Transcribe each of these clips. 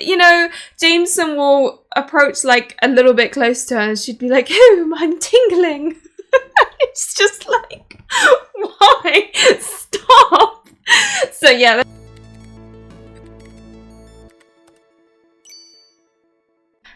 you know, Jameson will approach like a little bit close to her and she'd be like, "Oh, I'm tingling." It's just like, why? Stop. So yeah.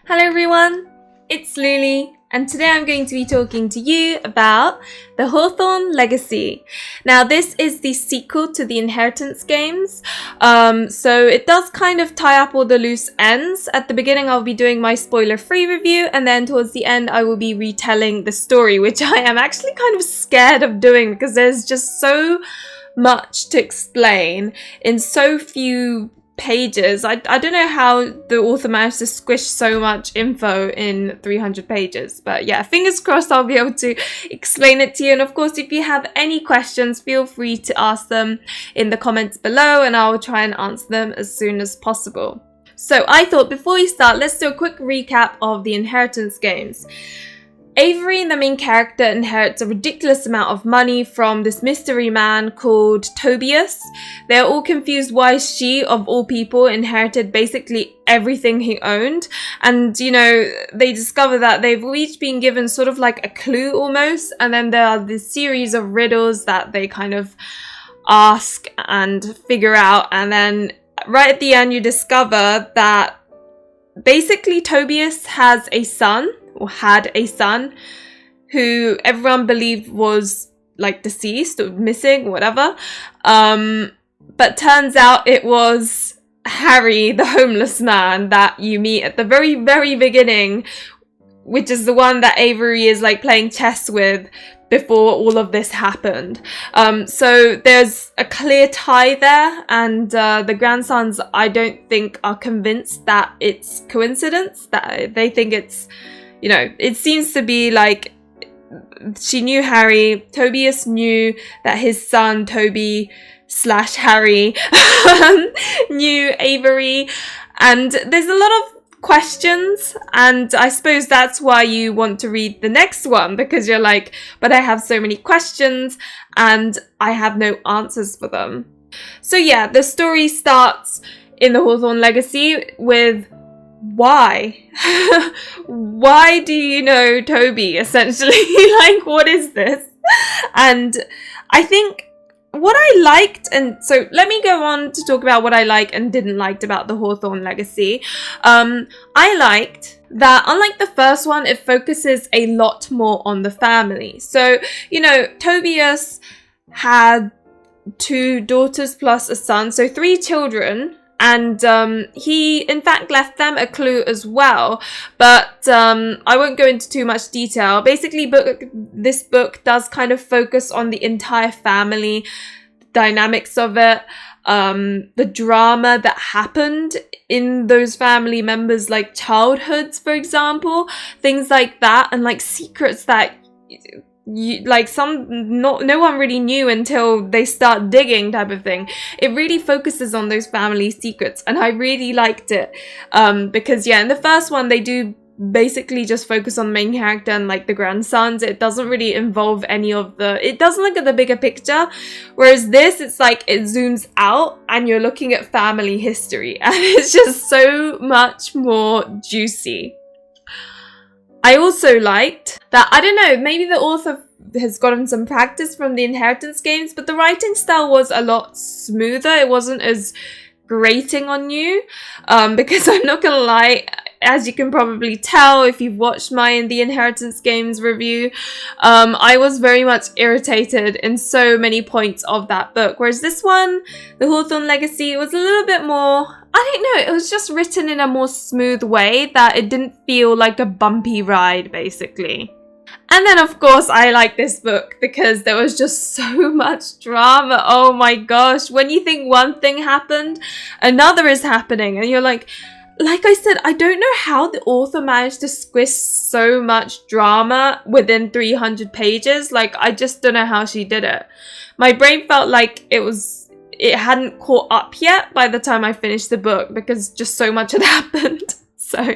Hello everyone, it's Luli, and today I'm going to be talking to you about the Hawthorne Legacy. Now this is the sequel to the Inheritance games, so it does kind of tie up all the loose ends. At the beginning I'll be doing my spoiler-free review, and then towards the end I will be retelling the story, which I am actually kind of scared of doing because there's just so much to explain in so few pages. I don't know how the author managed to squish so much info in 300 pages, but yeah, fingers crossed I'll be able to explain it to you. And of course, if you have any questions, feel free to ask them in the comments below and I'll try and answer them as soon as possible. So I thought before we start, let's do a quick recap of the Inheritance games. Avery, the main character, inherits a ridiculous amount of money from this mystery man called Tobias. They're all confused why she, of all people, inherited basically everything he owned. And, you know, they discover that they've each been given sort of like a clue almost. And then there are this series of riddles that they kind of ask and figure out. And then right at the end, you discover that basically Tobias has a son, or had a son, who everyone believed was like deceased or missing or whatever, but turns out it was Harry, the homeless man that you meet at the very beginning, which is the one that Avery is like playing chess with before all of this happened. So there's a clear tie there, and the grandsons, I don't think, are convinced that it's coincidence, that they think it's, you know, it seems to be like she knew Harry, Tobias knew that his son Toby / Harry knew Avery, and there's a lot of questions, and I suppose that's why you want to read the next one, because you're like, but I have so many questions and I have no answers for them. So yeah, the story starts in the Hawthorne Legacy with why? Why do you know Toby, essentially? Like, what is this? And I think what I liked, and so let me go on to talk about what I liked and didn't like about the Hawthorne Legacy. I liked that, unlike the first one, it focuses a lot more on the family. So, you know, Tobias had 2 daughters plus a son, so 3 children. And he, in fact, left them a clue as well. But I won't go into too much detail. Basically, this book does kind of focus on the entire family, dynamics of it, the drama that happened in those family members, like childhoods, for example. Things like that, and like secrets that no one really knew until they start digging, type of thing. It really focuses on those family secrets, and I really liked it, because yeah, in the first one they do basically just focus on the main character and like the grandsons. It doesn't really involve any of it doesn't look at the bigger picture, whereas this, it's like it zooms out and you're looking at family history, and it's just so much more juicy. I also liked that, I don't know, maybe the author has gotten some practice from the Inheritance games, but the writing style was a lot smoother. It wasn't as grating on you, because I'm not gonna lie, as you can probably tell if you've watched my The Inheritance games review, I was very much irritated in so many points of that book, whereas this one, the Hawthorne Legacy, was a little bit more, I don't know, it was just written in a more smooth way that it didn't feel like a bumpy ride, basically. And then, of course, I like this book because there was just so much drama. Oh my gosh, when you think one thing happened, another is happening, and you're like I said, I don't know how the author managed to squish so much drama within 300 pages. Like, I just don't know how she did it. My brain felt like it hadn't caught up yet by the time I finished the book, because just so much had happened. So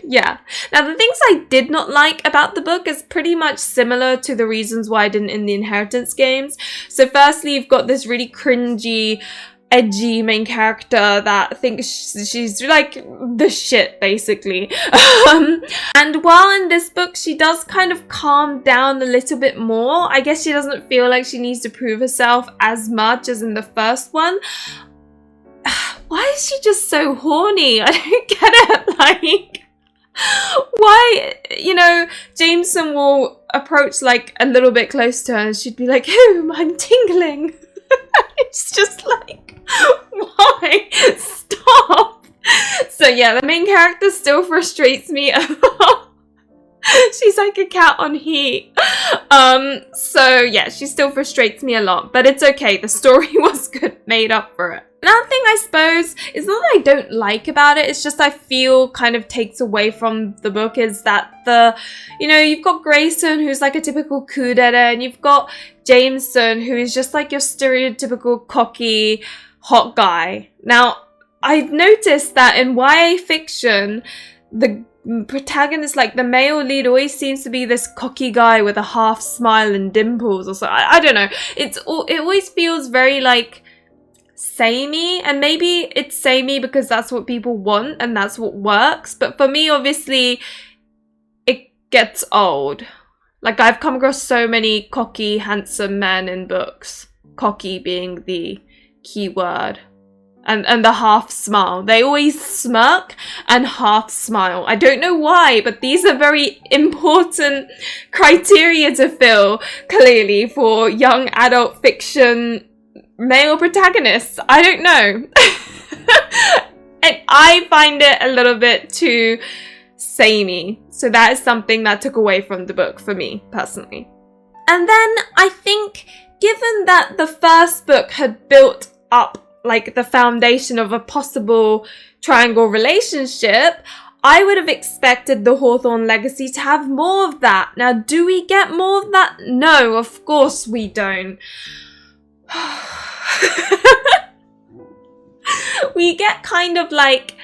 yeah. Now, the things I did not like about the book is pretty much similar to the reasons why I didn't in the Inheritance games. So firstly, you've got this really cringy edgy main character that thinks she's like the shit, basically. And while in this book she does kind of calm down a little bit more, I guess she doesn't feel like she needs to prove herself as much as in the first one. Why is she just so horny? I don't get it. Like, why, you know, Jameson will approach like a little bit close to her and she'd be like, "Oh, I'm tingling." It's just like, why? Stop. So yeah, the main character still frustrates me a lot. She's like a cat on heat. So yeah, she still frustrates me a lot, but it's okay. The story was good, made up for it. Another thing I suppose is not that I don't like about it, it's just I feel kind of takes away from the book is that you've got Grayson, who's like a typical coup d'etat, and you've got Jameson, who is just like your stereotypical cocky hot guy. Now, I've noticed that in YA fiction, the protagonist, like the male lead, always seems to be this cocky guy with a half smile and dimples or so. I don't know. It always feels very like samey, and maybe it's samey because that's what people want and that's what works. But for me, obviously, it gets old. Like, I've come across so many cocky, handsome men in books. Cocky being the key word. And the half smile. They always smirk and half smile. I don't know why, but these are very important criteria to fill, clearly, for young adult fiction male protagonists. I don't know. And I find it a little bit too samey. So that is something that took away from the book for me, personally. And then I think, given that the first book had built up like the foundation of a possible triangle relationship, I would have expected the Hawthorne Legacy to have more of that. Now, do we get more of that? No, of course we don't. We get kind of like,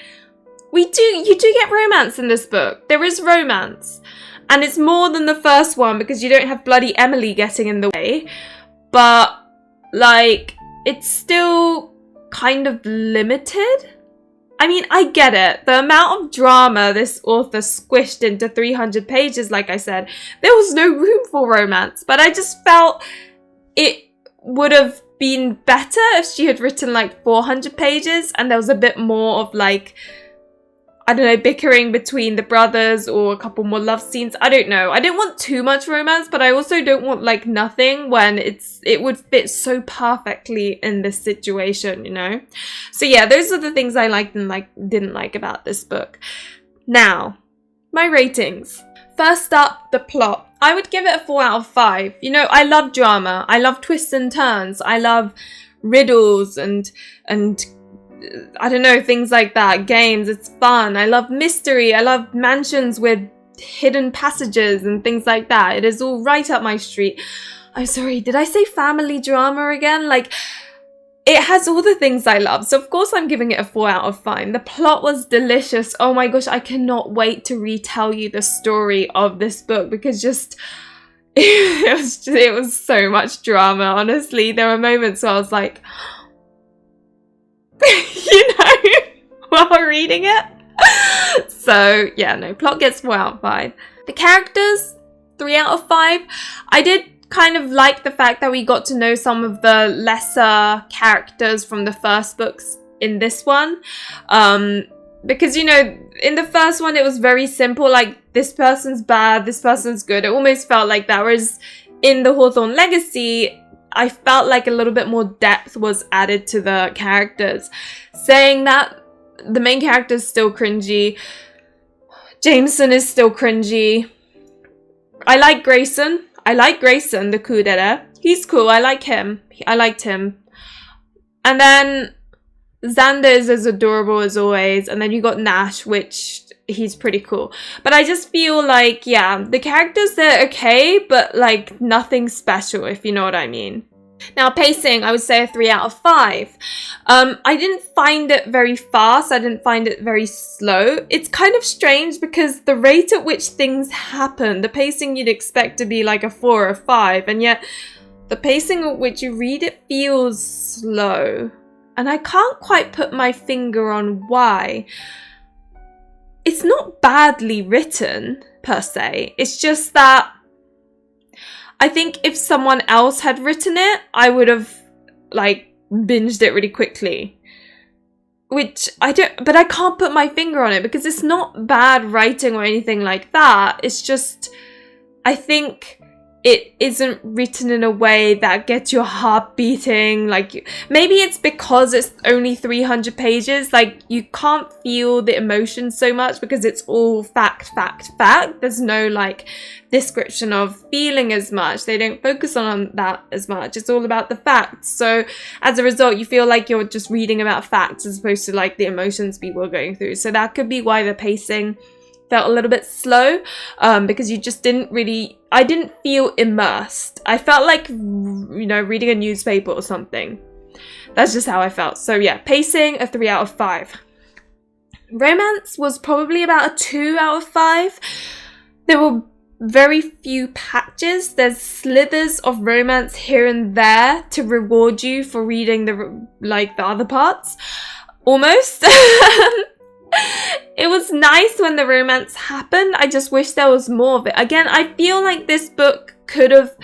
you do get romance in this book. There is romance. And it's more than the first one because you don't have bloody Emily getting in the way. But, like, it's still kind of limited. I mean, I get it. The amount of drama this author squished into 300 pages, like I said, there was no room for romance. But I just felt it would have been better if she had written like 400 pages and there was a bit more of like, I don't know, bickering between the brothers or a couple more love scenes. I don't know. I don't want too much romance, but I also don't want like nothing when it would fit so perfectly in this situation, you know? So yeah, those are the things I liked and didn't like about this book. Now, my ratings. First up, the plot. I would give it a 4 out of 5. You know, I love drama. I love twists and turns. I love riddles and I don't know, things like that. Games, it's fun. I love mystery. I love mansions with hidden passages and things like that. It is all right up my street. I'm sorry, did I say family drama again? Like, it has all the things I love. So of course I'm giving it a 4 out of 5. The plot was delicious. Oh my gosh, I cannot wait to retell you the story of this book because it was so much drama, honestly. There were moments where I was like, you know, while reading it. So yeah, no, plot gets 4 out of 5. The characters, 3 out of 5. I did kind of like the fact that we got to know some of the lesser characters from the first books in this one. Because, you know, in the first one it was very simple, like this person's bad, this person's good. It almost felt like that. Whereas in the Hawthorne Legacy, I felt like a little bit more depth was added to the characters. Saying that, the main character is still cringy. Jameson is still cringy. I like Grayson. The coup d'etat. He's cool. I like him. I liked him. And then Xander is as adorable as always. And then you got Nash, which he's pretty cool. But I just feel like, yeah, the characters, they're okay, but like nothing special, if you know what I mean. Now, pacing, I would say a 3 out of 5. I didn't find it very fast. I didn't find it very slow. It's kind of strange because the rate at which things happen, the pacing you'd expect to be like a 4 or a 5, and yet the pacing at which you read it feels slow. and I can't quite put my finger on why. It's not badly written per se, it's just that I think if someone else had written it, I would have like binged it really quickly. Which I don't, but I can't put my finger on it because it's not bad writing or anything like that. It's just, I think it isn't written in a way that gets your heart beating. Like, maybe it's because it's only 300 pages. Like, you can't feel the emotion so much because it's all fact. There's no like description of feeling as much. They don't focus on that as much. It's all about the facts. So as a result, you feel like you're just reading about facts as opposed to like the emotions people are going through. So that could be why the pacing felt a little bit slow, because you just I didn't feel immersed. I felt like, you know, reading a newspaper or something. That's just how I felt. So yeah, pacing, a 3 out of 5. Romance was probably about a 2 out of 5. There were very few patches. There's slithers of romance here and there to reward you for reading the other parts. Almost. It was nice when the romance happened. I just wish there was more of it. Again, I feel like this book could have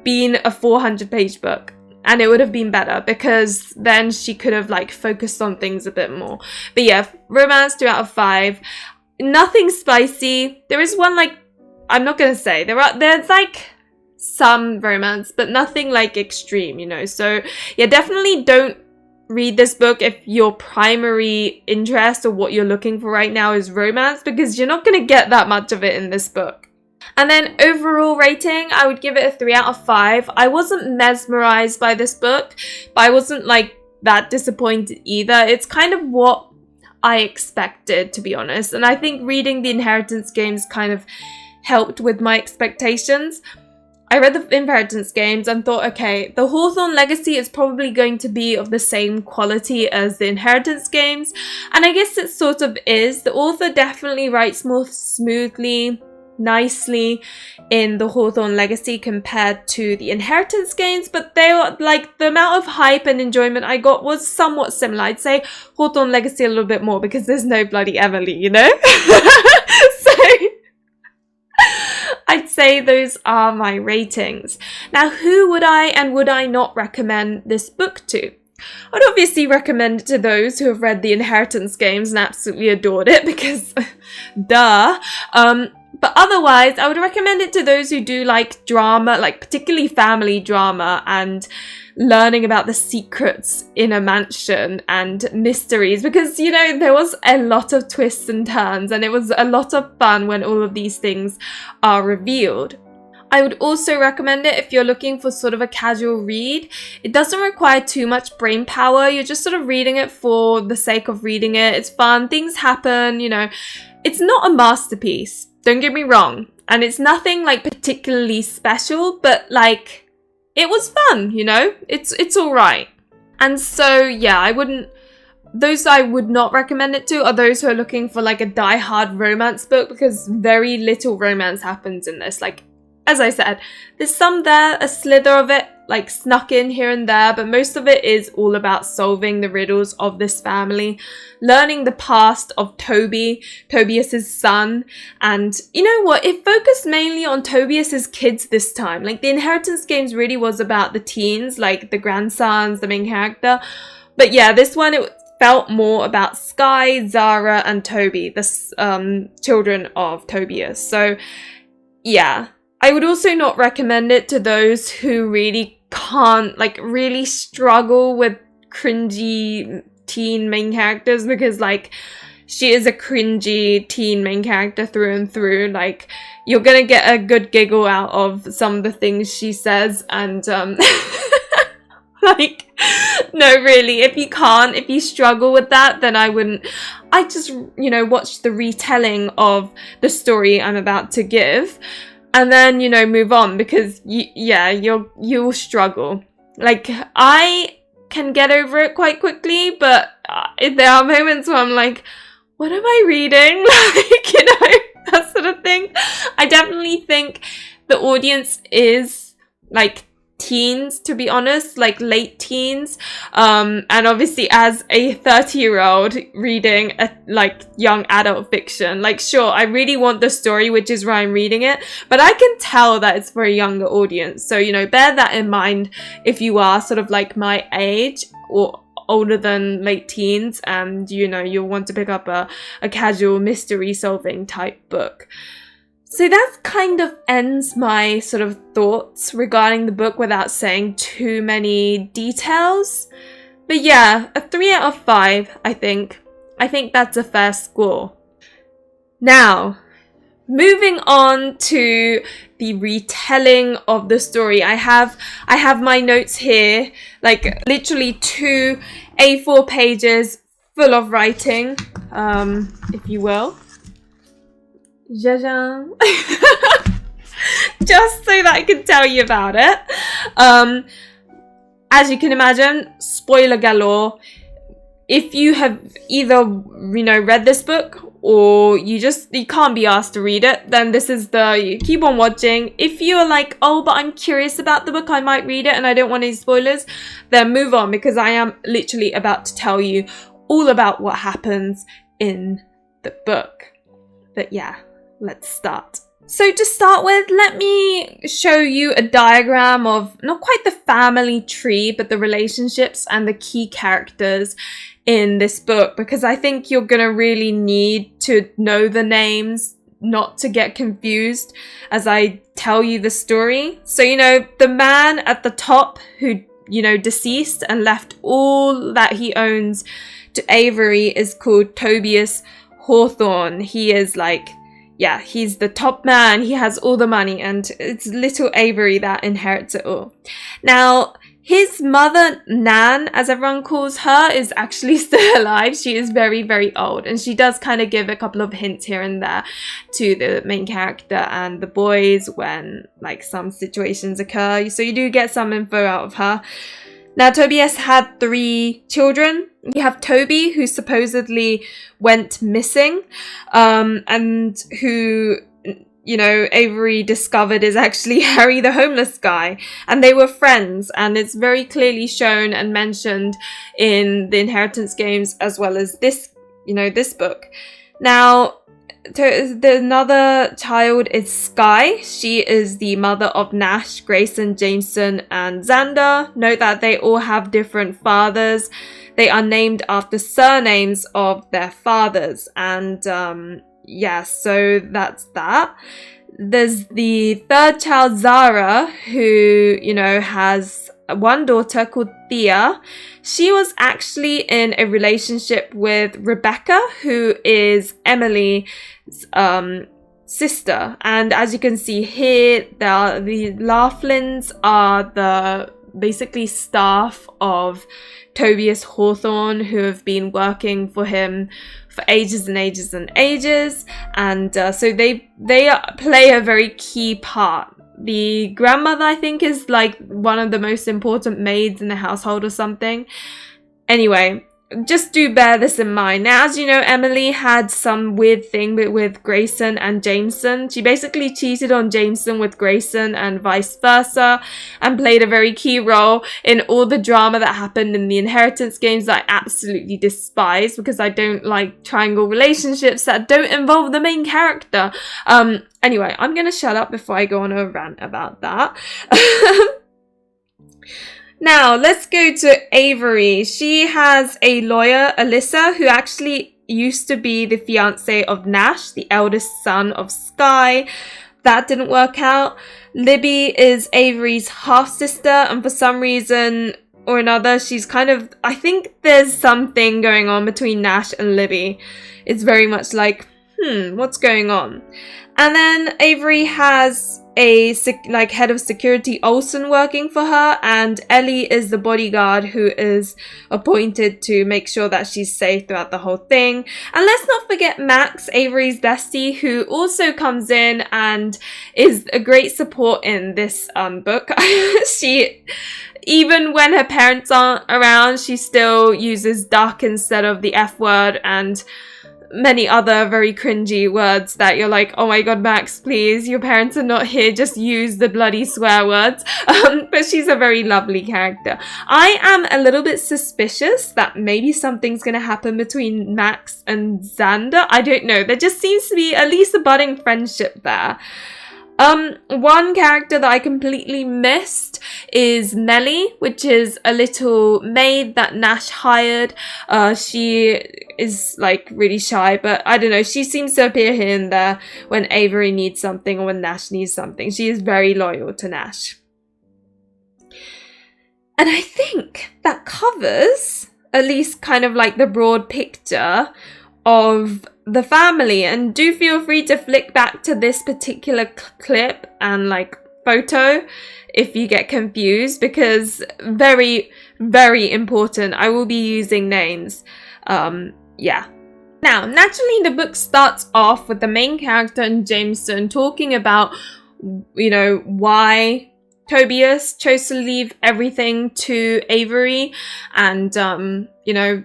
been a 400-page book and it would have been better because then she could have like focused on things a bit more. But yeah, romance 2 out of 5. Nothing spicy. There is one like, I'm not gonna say, there's like some romance, but nothing like extreme, you know. So yeah, definitely don't read this book if your primary interest or what you're looking for right now is romance, because you're not going to get that much of it in this book. And then overall rating, I would give it a 3 out of 5. I wasn't mesmerized by this book, but I wasn't like that disappointed either. It's kind of what I expected, to be honest. And I think reading the Inheritance Games kind of helped with my expectations. I read the Inheritance Games and thought, okay, the Hawthorne Legacy is probably going to be of the same quality as the Inheritance Games. And I guess it sort of is. The author definitely writes more smoothly, nicely in the Hawthorne Legacy compared to the Inheritance Games, but they were like, the amount of hype and enjoyment I got was somewhat similar. I'd say Hawthorne Legacy a little bit more because there's no bloody Emily, you know? So I'd say those are my ratings. Now, who would I and would I not recommend this book to? I'd obviously recommend it to those who have read the Inheritance Games and absolutely adored it because, duh. But otherwise, I would recommend it to those who do like drama, like particularly family drama and learning about the secrets in a mansion and mysteries, because, you know, there was a lot of twists and turns and it was a lot of fun when all of these things are revealed. I would also recommend it if you're looking for sort of a casual read. It doesn't require too much brain power. You're just sort of reading it for the sake of reading it. It's fun. Things happen, you know. It's not a masterpiece. Don't get me wrong. And it's nothing like particularly special, but like, it was fun, you know? It's all right. And so, yeah, those I would not recommend it to are those who are looking for like a die-hard romance book, because very little romance happens in this. Like, as I said, there's some there, a slither of it, like snuck in here and there, but most of it is all about solving the riddles of this family, learning the past of Tobias's son. And you know what? It focused mainly on Tobias's kids this time. Like, the Inheritance Games really was about the teens, like the grandsons, the main character. But yeah, this one, it felt more about Sky, Zara, and Toby, the children of Tobias. So yeah. I would also not recommend it to those who really can't, like, really struggle with cringy teen main characters, because, like, she is a cringy teen main character through and through. Like, you're gonna get a good giggle out of some of the things she says, and, like, no, really, if you struggle with that, then I just, you know, watch the retelling of the story I'm about to give. And then, you know, move on, because, you'll struggle. Like, I can get over it quite quickly, but there are moments where I'm like, what am I reading? Like, you know, that sort of thing. I definitely think the audience is, like, teens, to be honest, like late teens, and obviously as a 30-year-old reading a like young adult fiction, like sure, I really want the story, which is why I'm reading it, but I can tell that it's for a younger audience, so you know, bear that in mind if you are sort of like my age or older than late teens, and you know, you'll want to pick up a casual mystery solving type book. So that kind of ends my sort of thoughts regarding the book without saying too many details. But yeah, a 3 out of 5, I think. I think that's a fair score. Now, moving on to the retelling of the story. I have my notes here, like literally 2 A4 pages full of writing, if you will. Just so that I can tell you about it. As you can imagine, spoiler galore. If you have either, you know, read this book or you can't be asked to read it, then this is you keep on watching. If you are like, oh, but I'm curious about the book, I might read it and I don't want any spoilers, then move on, because I am literally about to tell you all about what happens in the book. But yeah, let's start. So to start with, let me show you a diagram of not quite the family tree, but the relationships and the key characters in this book, because I think you're gonna really need to know the names not to get confused as I tell you the story. So, you know, the man at the top who, you know, deceased and left all that he owns to Avery is called Tobias Hawthorne. He is like, yeah, he's the top man. He has all the money, and it's little Avery that inherits it all. Now, his mother, Nan, as everyone calls her, is actually still alive. She is very, very old, and she does kind of give a couple of hints here and there to the main character and the boys when, like, some situations occur. So you do get some info out of her. Now, Tobias had 3 children. You have Toby, who supposedly went missing, and who, you know, Avery discovered is actually Harry the homeless guy. And they were friends, and it's very clearly shown and mentioned in the Inheritance games as well as this, you know, this book. Now, another child is Skye. She is the mother of Nash, Grayson, Jameson, and Xander. Note that they all have different fathers. They are named after surnames of their fathers. And yeah, so that's that. There's the third child, Zara, who, you know, has one daughter called Thea. She was actually in a relationship with Rebecca, who is Emily's sister. And as you can see here, the Laughlins are the basically staff of Tobias Hawthorne, who have been working for him for ages and ages and ages. And so they play a very key part. The grandmother, I think, is like one of the most important maids in the household or something. Anyway, just do bear this in mind. Now, as you know, Emily had some weird thing with Grayson and Jameson. She basically cheated on Jameson with Grayson and vice versa, and played a very key role in all the drama that happened in the Inheritance games that I absolutely despise, because I don't like triangle relationships that don't involve the main character. Anyway, I'm gonna shut up before I go on a rant about that. Now, let's go to Avery. She has a lawyer, Alyssa, who actually used to be the fiancé of Nash, the eldest son of Skye. That didn't work out. Libby is Avery's half-sister, and for some reason or another, she's kind of... I think there's something going on between Nash and Libby. It's very much like, what's going on? And then Avery has a head of security, Olsen, working for her, and Ellie is the bodyguard who is appointed to make sure that she's safe throughout the whole thing. And let's not forget Max, Avery's bestie, who also comes in and is a great support in this book. She, even when her parents aren't around, she still uses duck instead of the F word, and many other very cringy words that you're like, oh my god, Max, please, your parents are not here, just use the bloody swear words. But she's a very lovely character. I am a little bit suspicious that maybe something's going to happen between Max and Xander. I don't know. There just seems to be at least a budding friendship there. One character that I completely missed is Melly, which is a little maid that Nash hired. She is like really shy, but I don't know, she seems to appear here and there when Avery needs something or when Nash needs something. She is very loyal to Nash. And I think that covers at least kind of like the broad picture of the family, and do feel free to flick back to this particular clip and like photo if you get confused, because very, very important. I will be using names. Yeah. Now, naturally, the book starts off with the main character and Jameson talking about, you know, why Tobias chose to leave everything to Avery, and you know,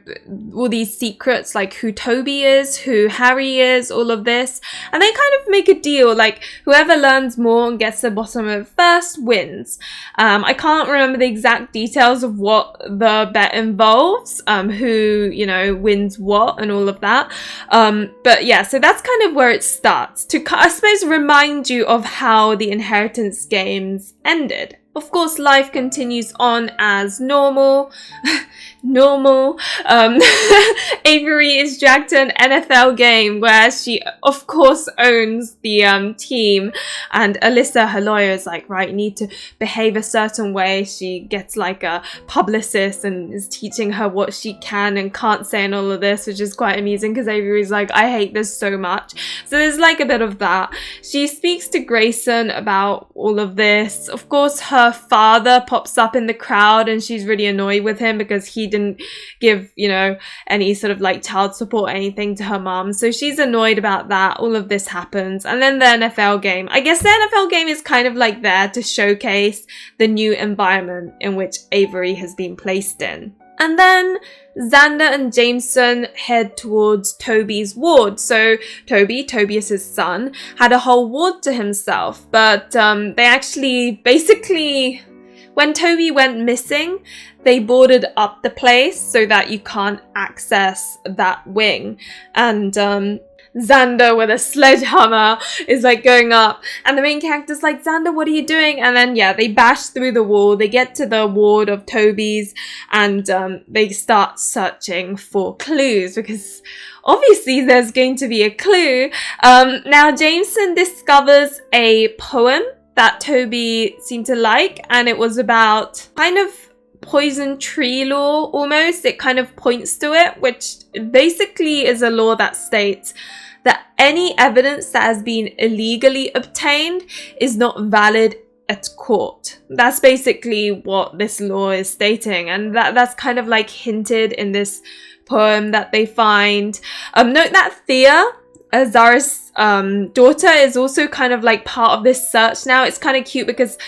all these secrets, like who Toby is, who Harry is, all of this. And they kind of make a deal, like whoever learns more and gets to the bottom of it first wins. I can't remember the exact details of what the bet involves, who, you know, wins what and all of that. But yeah, so that's kind of where it starts, to, I suppose, remind you of how the Inheritance games ended. Of course, life continues on as normal. Avery is dragged to an NFL game where she, of course, owns the team. And Alyssa, her lawyer, is like, right, you need to behave a certain way. She gets like a publicist and is teaching her what she can and can't say and all of this, which is quite amusing because Avery's like, I hate this so much. So there's like a bit of that. She speaks to Grayson about all of this. Of course, her father pops up in the crowd and she's really annoyed with him because he didn't give, you know, any sort of like child support or anything to her mom. So she's annoyed about that. All of this happens. And then the NFL game. I guess the NFL game is kind of like there to showcase the new environment in which Avery has been placed in. And then Xander and Jameson head towards Toby's ward. So Tobias's son, had a whole ward to himself. But they actually basically, when Toby went missing, they boarded up the place so that you can't access that wing. And Xander with a sledgehammer is like going up, and the main character's like, Xander, what are you doing? And then yeah, they bash through the wall, they get to the ward of Toby's, and they start searching for clues because obviously there's going to be a clue. Now Jameson discovers a poem that Toby seemed to like, and it was about kind of poison tree law almost. It kind of points to it, which basically is a law that states that any evidence that has been illegally obtained is not valid at court. That's basically what this law is stating, and that's kind of like hinted in this poem that they find. Note that Thea, Zara's daughter, is also kind of like part of this search now. It's kind of cute because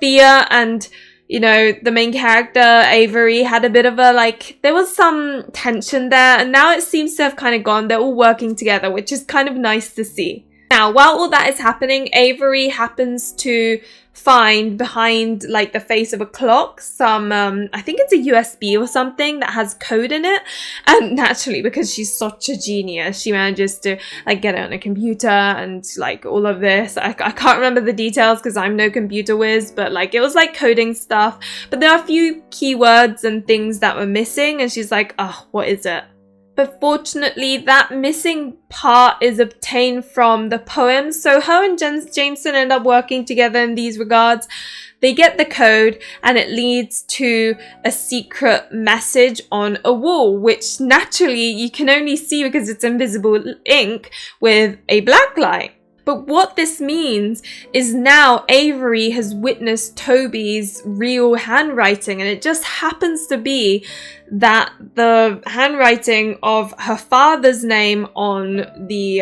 Thea and, you know, the main character, Avery, had a bit of a, like, there was some tension there, and now it seems to have kind of gone. They're all working together, which is kind of nice to see. Now, while all that is happening, Avery happens to find behind, like, the face of a clock some, I think it's a USB or something that has code in it. And naturally, because she's such a genius, she manages to, like, get it on a computer and, like, all of this. I can't remember the details because I'm no computer whiz, but, like, it was, like, coding stuff. But there are a few keywords and things that were missing, and she's like, oh, what is it? But fortunately, that missing part is obtained from the poem. So her and Jameson end up working together in these regards. They get the code, and it leads to a secret message on a wall, which naturally you can only see because it's invisible ink with a black light. But what this means is now Avery has witnessed Toby's real handwriting, and it just happens to be that the handwriting of her father's name on the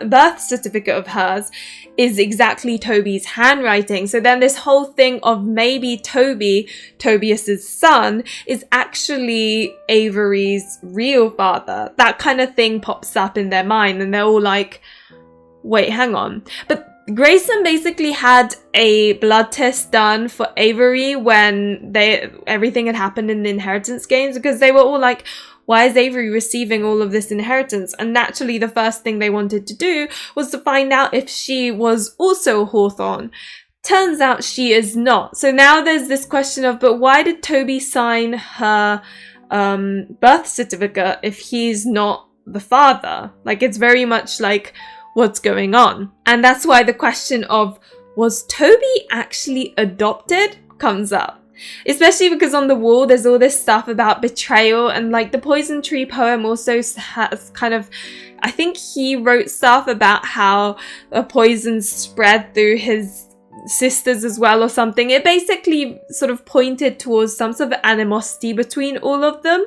birth certificate of hers is exactly Toby's handwriting. So then this whole thing of maybe Toby, Tobias's son, is actually Avery's real father. That kind of thing pops up in their mind, and they're all like, wait, hang on. But Grayson basically had a blood test done for Avery when everything had happened in the inheritance games, because they were all like, why is Avery receiving all of this inheritance? And naturally, the first thing they wanted to do was to find out if she was also a Hawthorne. Turns out she is not. So now there's this question of, but why did Toby sign her birth certificate if he's not the father? Like, it's very much like, what's going on? And that's why the question of, was Toby actually adopted, comes up. Especially because on the wall there's all this stuff about betrayal, and like the Poison Tree poem also has kind of, I think he wrote stuff about how a poison spread through his sisters as well or something. It basically sort of pointed towards some sort of animosity between all of them.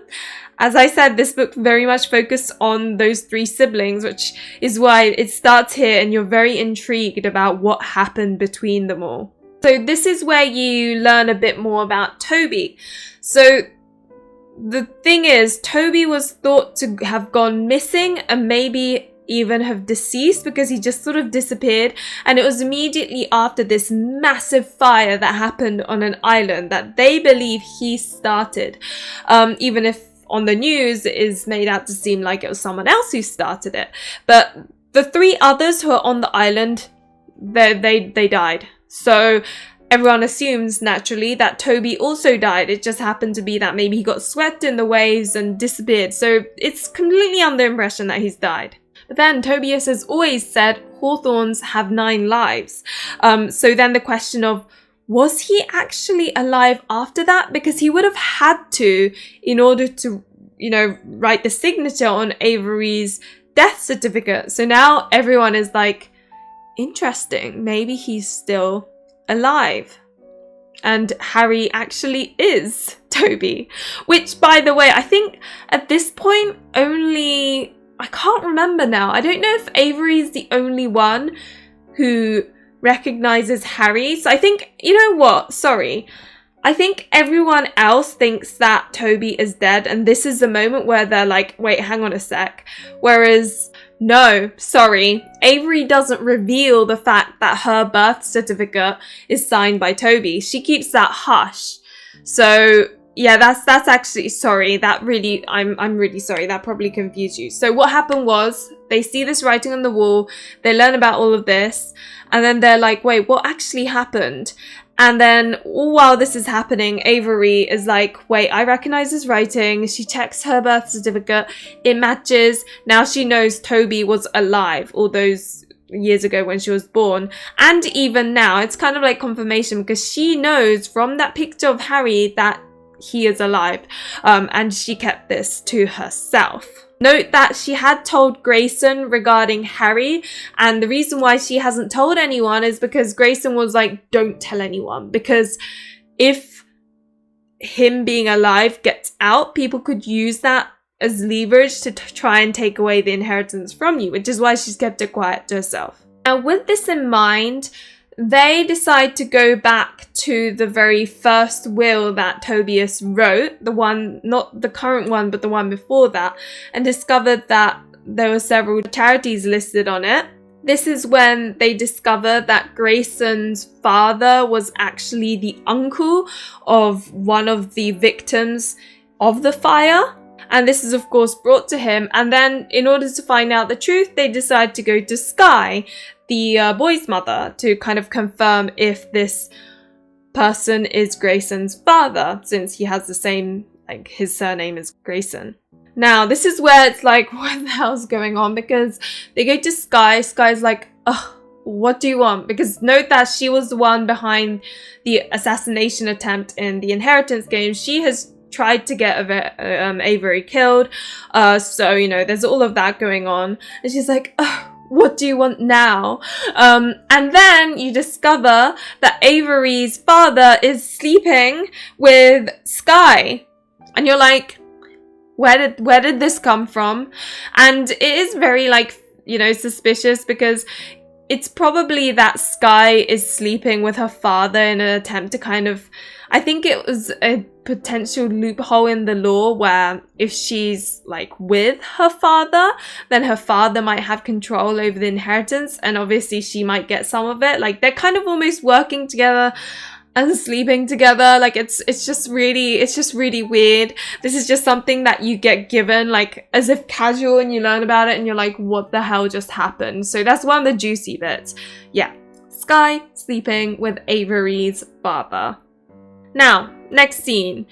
As I said, this book very much focused on those three siblings, which is why it starts here and you're very intrigued about what happened between them all. So this is where you learn a bit more about Toby. So the thing is, Toby was thought to have gone missing and maybe even have deceased, because he just sort of disappeared, and it was immediately after this massive fire that happened on an island that they believe he started, even if on the news it is made out to seem like it was someone else who started it. But the three others who are on the island, they died. So everyone assumes naturally that Toby also died. It just happened to be that maybe he got swept in the waves and disappeared. So it's completely under the impression that he's died. But then Tobias has always said Hawthorns have 9 lives. So then the question of, was he actually alive after that? Because he would have had to, in order to, write the signature on Avery's death certificate. So now everyone is like, interesting, maybe he's still alive. And Harry actually is Toby. Which, by the way, I think at this point I can't remember now. I don't know if Avery is the only one who recognizes Harry. So I think, you know what? Sorry. I think everyone else thinks that Toby is dead. And this is the moment where they're like, wait, hang on a sec. Whereas, no, sorry. Avery doesn't reveal the fact that her birth certificate is signed by Toby. She keeps that hush. So yeah, that's actually, sorry, that really, I'm really sorry, that probably confused you. So what happened was, they see this writing on the wall, they learn about all of this, and then they're like, wait, what actually happened? And then all while this is happening, Avery is like, wait, I recognize this writing. She checks her birth certificate, it matches. Now she knows Toby was alive all those years ago when she was born. And even now, it's kind of like confirmation, because she knows from that picture of Harry that he is alive, and she kept this to herself. Note that she had told Grayson regarding Harry, and the reason why she hasn't told anyone is because Grayson was like, don't tell anyone, because if him being alive gets out, people could use that as leverage to try and take away the inheritance from you, which is why she's kept it quiet to herself. Now, with this in mind, they decide to go back to the very first will that Tobias wrote, the one, not the current one, but the one before that, and discovered that there were several charities listed on it. This is when they discovered that Grayson's father was actually the uncle of one of the victims of the fire. And this is, of course, brought to him. And then, in order to find out the truth, they decide to go to Skye, the boy's mother, to kind of confirm if this person is Grayson's father, since he has the same, like, his surname is Grayson. Now, this is where it's like, what the hell's going on? Because they go to Skye. Skye's like, oh, what do you want? Because note that she was the one behind the assassination attempt in the inheritance game. She has tried to get Avery killed. So, you know, there's all of that going on. And she's like, oh, What do you want now? And then you discover that Avery's father is sleeping with Sky. And you're like, where did this come from? And it is very, like, you know, suspicious, because it's probably that Sky is sleeping with her father in an attempt to kind of, I think it was a potential loophole in the law where if she's like with her father, then her father might have control over the inheritance, and obviously she might get some of it. Like, they're kind of almost working together and sleeping together. Like, it's just really weird. This is just something that you get given, like, as if casual, and you learn about it and you're like, what the hell just happened? So that's one of the juicy bits. Yeah, Sky sleeping with Avery's father. Now, next scene.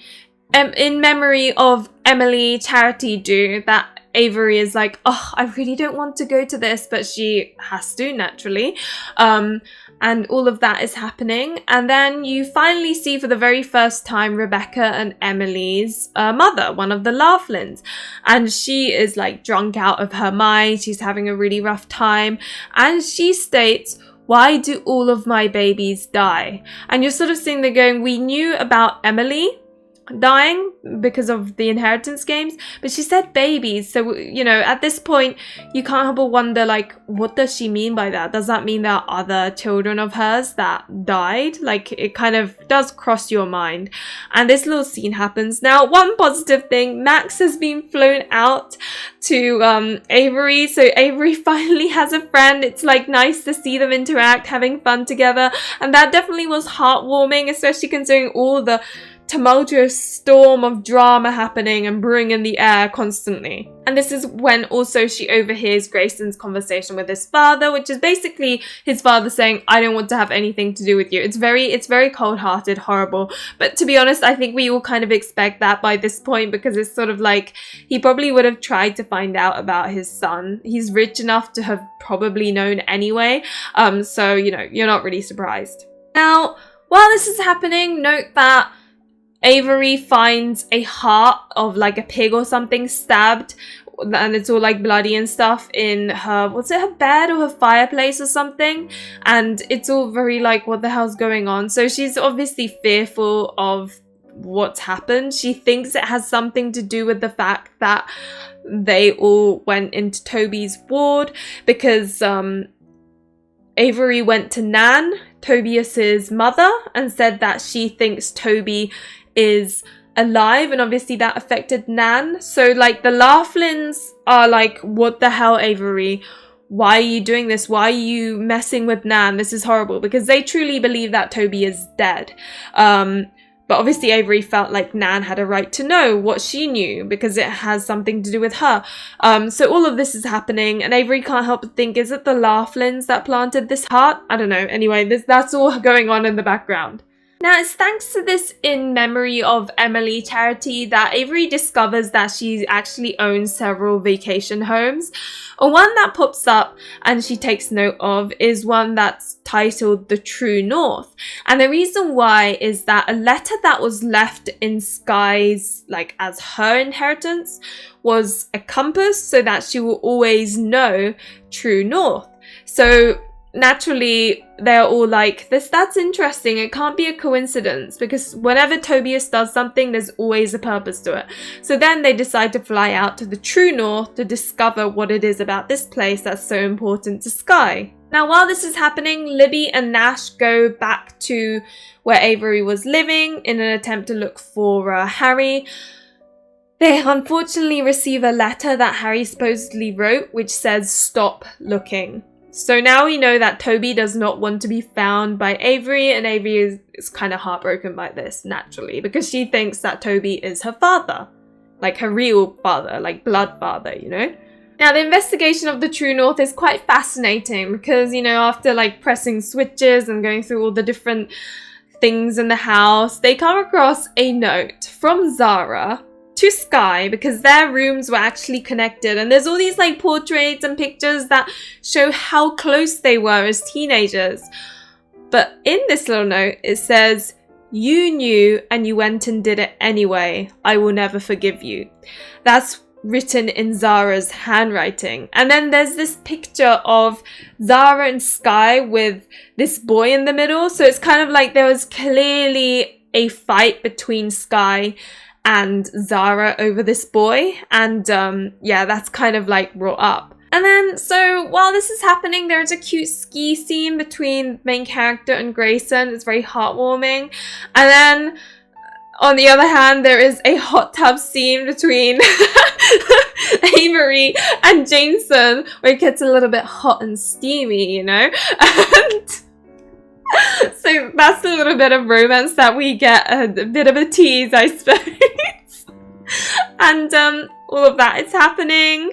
In memory of Emily charity do that Avery is like, oh, I really don't want to go to this, but she has to, naturally. And all of that is happening. And then you finally see for the very first time Rebecca and Emily's mother, one of the Laughlins. And she is like drunk out of her mind. She's having a really rough time. And she states, why do all of my babies die? And you're sort of sitting there going, we knew about Emily dying because of the inheritance games, but she said babies, so, you know, at this point you can't help but wonder, like, what does she mean by that? Does that mean there are other children of hers that died? Like, it kind of does cross your mind. And this little scene happens. Now, one positive thing, Max has been flown out to Avery, so Avery finally has a friend. It's like nice to see them interact, having fun together, and that definitely was heartwarming, especially considering all the tumultuous storm of drama happening and brewing in the air constantly. And this is when also she overhears Grayson's conversation with his father, which is basically his father saying, I don't want to have anything to do with you. It's very cold-hearted, horrible. But to be honest, I think we all kind of expect that by this point, because it's sort of like he probably would have tried to find out about his son. He's rich enough to have probably known anyway. So, you know, you're not really surprised. Now, while this is happening, note that Avery finds a heart of like a pig or something stabbed, and it's all like bloody and stuff in her, what's it, her bed or her fireplace or something, and it's all very like, what the hell's going on? So she's obviously fearful of what's happened. She thinks it has something to do with the fact that they all went into Toby's ward, because Avery went to Nan, Tobias's mother, and said that she thinks Toby is alive, and obviously that affected Nan. So like the Laughlins are like, what the hell, Avery? Why are you doing this? Why are you messing with Nan? This is horrible, because they truly believe that Toby is dead. But obviously Avery felt like Nan had a right to know what she knew, because it has something to do with her. So all of this is happening, and Avery can't help but think, is it the Laughlins that planted this heart? I don't know. Anyway, that's all going on in the background. Now, it's thanks to this in memory of Emily charity that Avery discovers that she actually owns several vacation homes. One that pops up and she takes note of is one that's titled The True North. And the reason why is that a letter that was left in Sky's, like, as her inheritance was a compass, so that she will always know true north. So naturally, they're all like, that's interesting. It can't be a coincidence, because whenever Tobias does something, there's always a purpose to it. So then they decide to fly out to the true north to discover what it is about this place that's so important to Sky. Now, while this is happening, Libby and Nash go back to where Avery was living in an attempt to look for Harry. They unfortunately receive a letter that Harry supposedly wrote, which says, "Stop looking." So now we know that Toby does not want to be found by Avery, and Avery is kind of heartbroken by this, naturally, because she thinks that Toby is her father. Like her real father, like blood father, you know? Now, the investigation of the True North is quite fascinating because, you know, after like pressing switches and going through all the different things in the house, they come across a note from Zara to Sky, because their rooms were actually connected, and there's all these like portraits and pictures that show how close they were as teenagers. But in this little note it says, "You knew and you went and did it anyway. I will never forgive you." That's written in Zara's handwriting. And then there's this picture of Zara and Sky with this boy in the middle. So it's kind of like there was clearly a fight between Sky and Zara over this boy. And yeah, that's kind of like brought up. And then, so while this is happening, there's a cute ski scene between main character and Grayson. It's very heartwarming. And then, on the other hand, there is a hot tub scene between Avery and Jameson, where it gets a little bit hot and steamy, you know? And so that's a little bit of romance that we get, a bit of a tease, I suppose. And all of that is happening.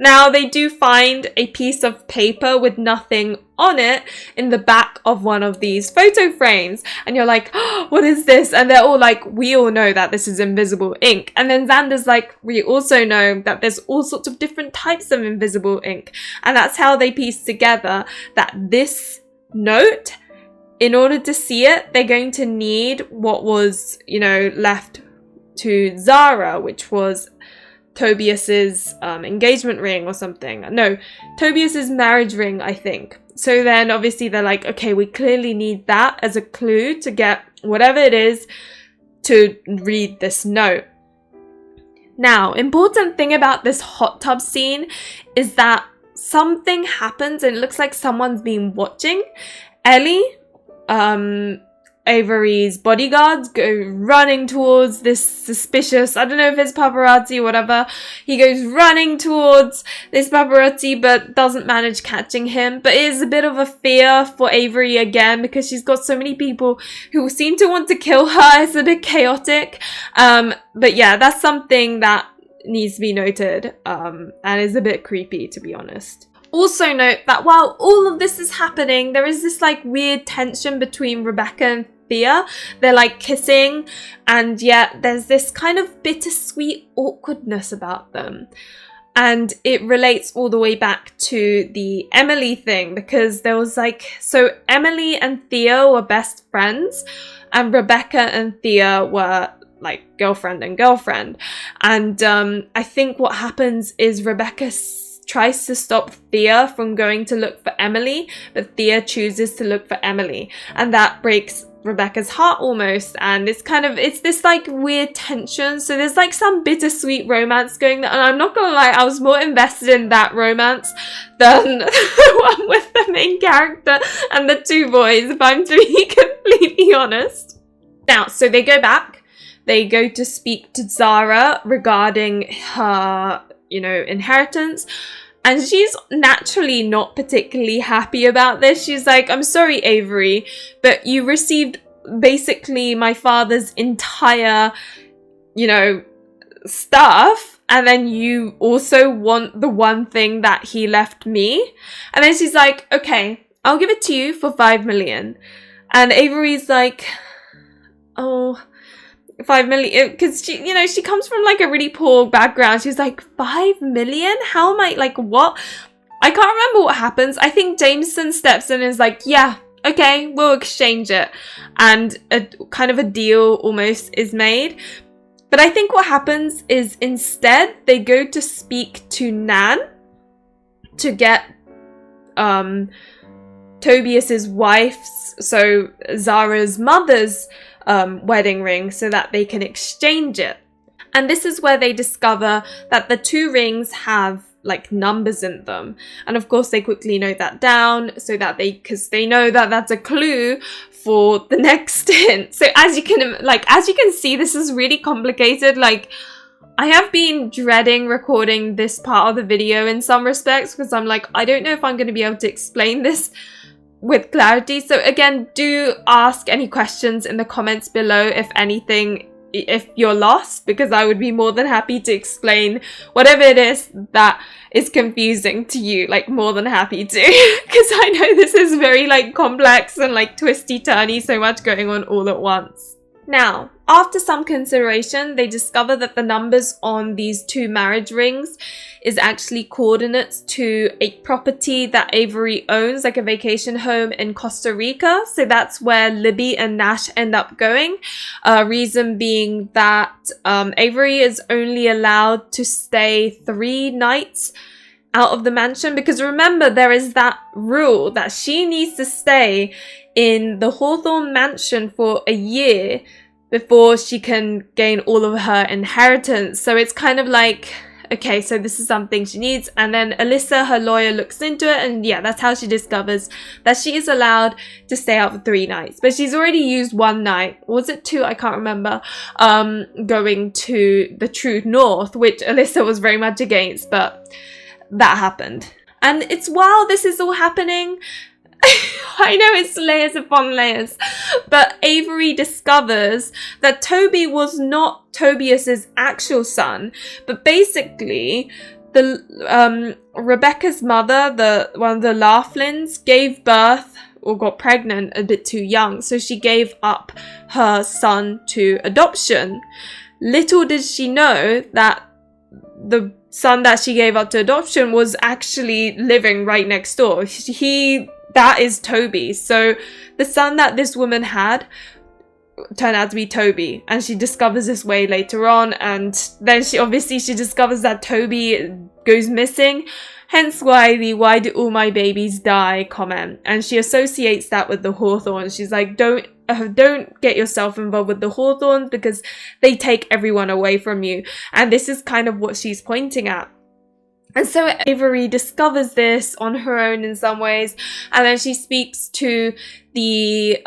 Now, they do find a piece of paper with nothing on it in the back of one of these photo frames. And you're like, oh, what is this? And they're all like, we all know that this is invisible ink. And then Xander's like, we also know that there's all sorts of different types of invisible ink. And that's how they piece together that this note, in order to see it, they're going to need what was, you know, left to Zara, which was Tobias's engagement ring or something. No, Tobias's marriage ring, I think. So then obviously they're like, okay, we clearly need that as a clue to get whatever it is to read this note. Now, important thing about this hot tub scene is that something happens and it looks like someone's been watching. Ellie, Avery's bodyguards, go running towards this suspicious, I don't know if it's paparazzi or whatever. He goes running towards this paparazzi but doesn't manage catching him. But it is a bit of a fear for Avery again because she's got so many people who seem to want to kill her. It's a bit chaotic. But yeah, that's something that needs to be noted and is a bit creepy, to be honest. Also note that while all of this is happening, there is this like weird tension between Rebecca and Thea. They're like kissing, and yet there's this kind of bittersweet awkwardness about them. And it relates all the way back to the Emily thing, because there was like, so Emily and Thea were best friends and Rebecca and Thea were like girlfriend and girlfriend. And I think what happens is Rebecca tries to stop Thea from going to look for Emily, but Thea chooses to look for Emily, and that breaks Rebecca's heart almost. And it's this like weird tension. So there's like some bittersweet romance going on, and I'm not gonna lie, I was more invested in that romance than the one with the main character and the two boys, if I'm to be completely honest. Now, so they go back, they go to speak to Zara regarding her, you know, inheritance. And she's naturally not particularly happy about this. She's like, I'm sorry, Avery, but you received basically my father's entire, you know, stuff. And then you also want the one thing that he left me. And then she's like, okay, I'll give it to you for 5 million. And Avery's like, oh, 5 million, because she, you know, she comes from like a really poor background. She's like, 5 million? How am I, like, what? I can't remember what happens. I think Jameson steps in and is like, yeah, okay, we'll exchange it. And a kind of a deal almost is made. But I think what happens is instead they go to speak to Nan to get Tobias's wife's, so Zara's mother's wedding ring, so that they can exchange it. And this is where they discover that the two rings have like numbers in them, and of course they quickly note that down so that because they know that that's a clue for the next hint. So as you can see, this is really complicated. Like, I have been dreading recording this part of the video in some respects because I'm like, I don't know if I'm going to be able to explain this with clarity. So again, do ask any questions in the comments below if you're lost, because I would be more than happy to explain whatever it is that is confusing to you, like more than happy to, because I know this is very like complex and like twisty turny, so much going on all at once. Now, after some consideration, they discover that the numbers on these 2 marriage rings is actually coordinates to a property that Avery owns, like a vacation home in Costa Rica. So that's where Libby and Nash end up going. Reason being that Avery is only allowed to stay 3 nights out of the mansion, because remember, there is that rule that she needs to stay in the Hawthorne mansion for a year before she can gain all of her inheritance. So it's kind of like, okay, so this is something she needs. And then Alyssa, her lawyer, looks into it, and yeah, that's how she discovers that she is allowed to stay out for 3 nights. But she's already used 1 night, or was it 2? I can't remember, going to the True North, which Alyssa was very much against, but that happened. And it's while this is all happening, I know it's layers upon layers, but Avery discovers that Toby was not Tobias's actual son, but basically the Rebecca's mother, one of the Laughlins, gave birth or got pregnant a bit too young, so she gave up her son to adoption. Little did she know that the son that she gave up to adoption was actually living right next door. That is Toby. So the son that this woman had turned out to be Toby, and she discovers this way later on, and then she discovers that Toby goes missing, hence why the "why do all my babies die" comment, and she associates that with the Hawthorns. She's like, don't get yourself involved with the Hawthorns because they take everyone away from you, and this is kind of what she's pointing at. And so Avery discovers this on her own in some ways, and then she speaks to the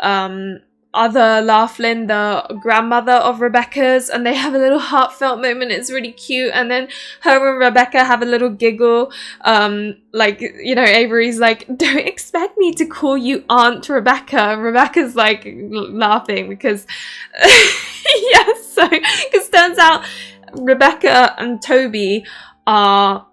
other Laughlin, the grandmother of Rebecca's, and they have a little heartfelt moment. It's really cute, and then her and Rebecca have a little giggle. Like, you know, Avery's like, "Don't expect me to call you Aunt Rebecca." And Rebecca's like laughing because yes, so because turns out Rebecca and Toby are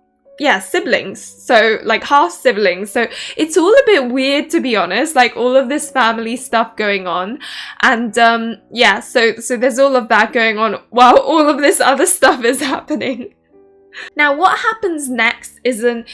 siblings, so like half siblings, so it's all a bit weird, to be honest, like all of this family stuff going on, and so there's all of that going on while all of this other stuff is happening. Now, what happens next isn't,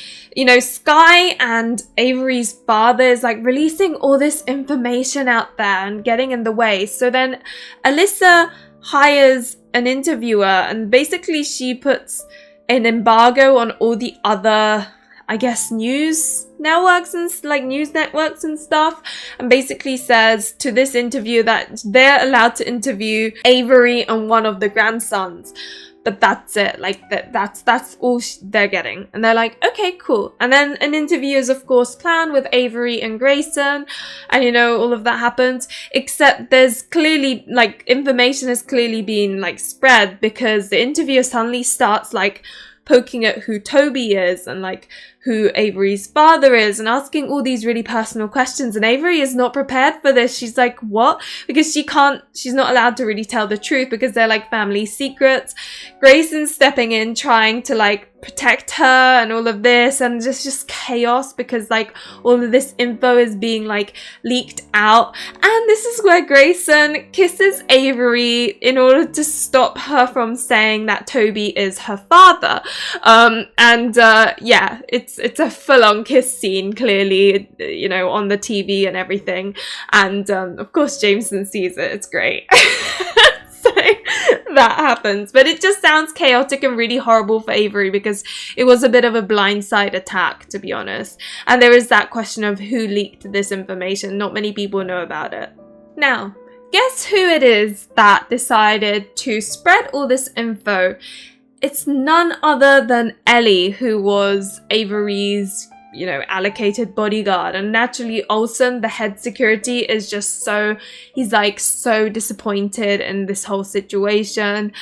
Sky and Avery's father is like releasing all this information out there and getting in the way. So then Alyssa hires an interviewer, and basically she puts an embargo on all the other, I guess, news networks and stuff, and basically says to this interview that they're allowed to interview Avery and one of the grandsons, but that's it. Like that's all they're getting, and they're like, okay, cool. And then an interview is of course planned with Avery and Grayson, and all of that happens, except there's clearly information has clearly been spread, because the interviewer suddenly starts poking at who Toby is and who Avery's father is, and asking all these really personal questions, and Avery is not prepared for this. She's like, what? Because she's not allowed to really tell the truth because they're family secrets. Grayson's stepping in, trying to protect her and all of this, and just chaos because all of this info is being leaked out. And this is where Grayson kisses Avery in order to stop her from saying that Toby is her father. It's a full-on kiss scene, clearly, on the TV and everything. And of course Jameson sees it. It's great. So that happens, but it just sounds chaotic and really horrible for Avery because it was a bit of a blindside attack, to be honest. And there is that question of who leaked this information. Not many people know about it. Now, guess who it is that decided to spread all this info? It's none other than Ellie, who was Avery's allocated bodyguard, and naturally Olsen, the head security, is just he's so disappointed in this whole situation.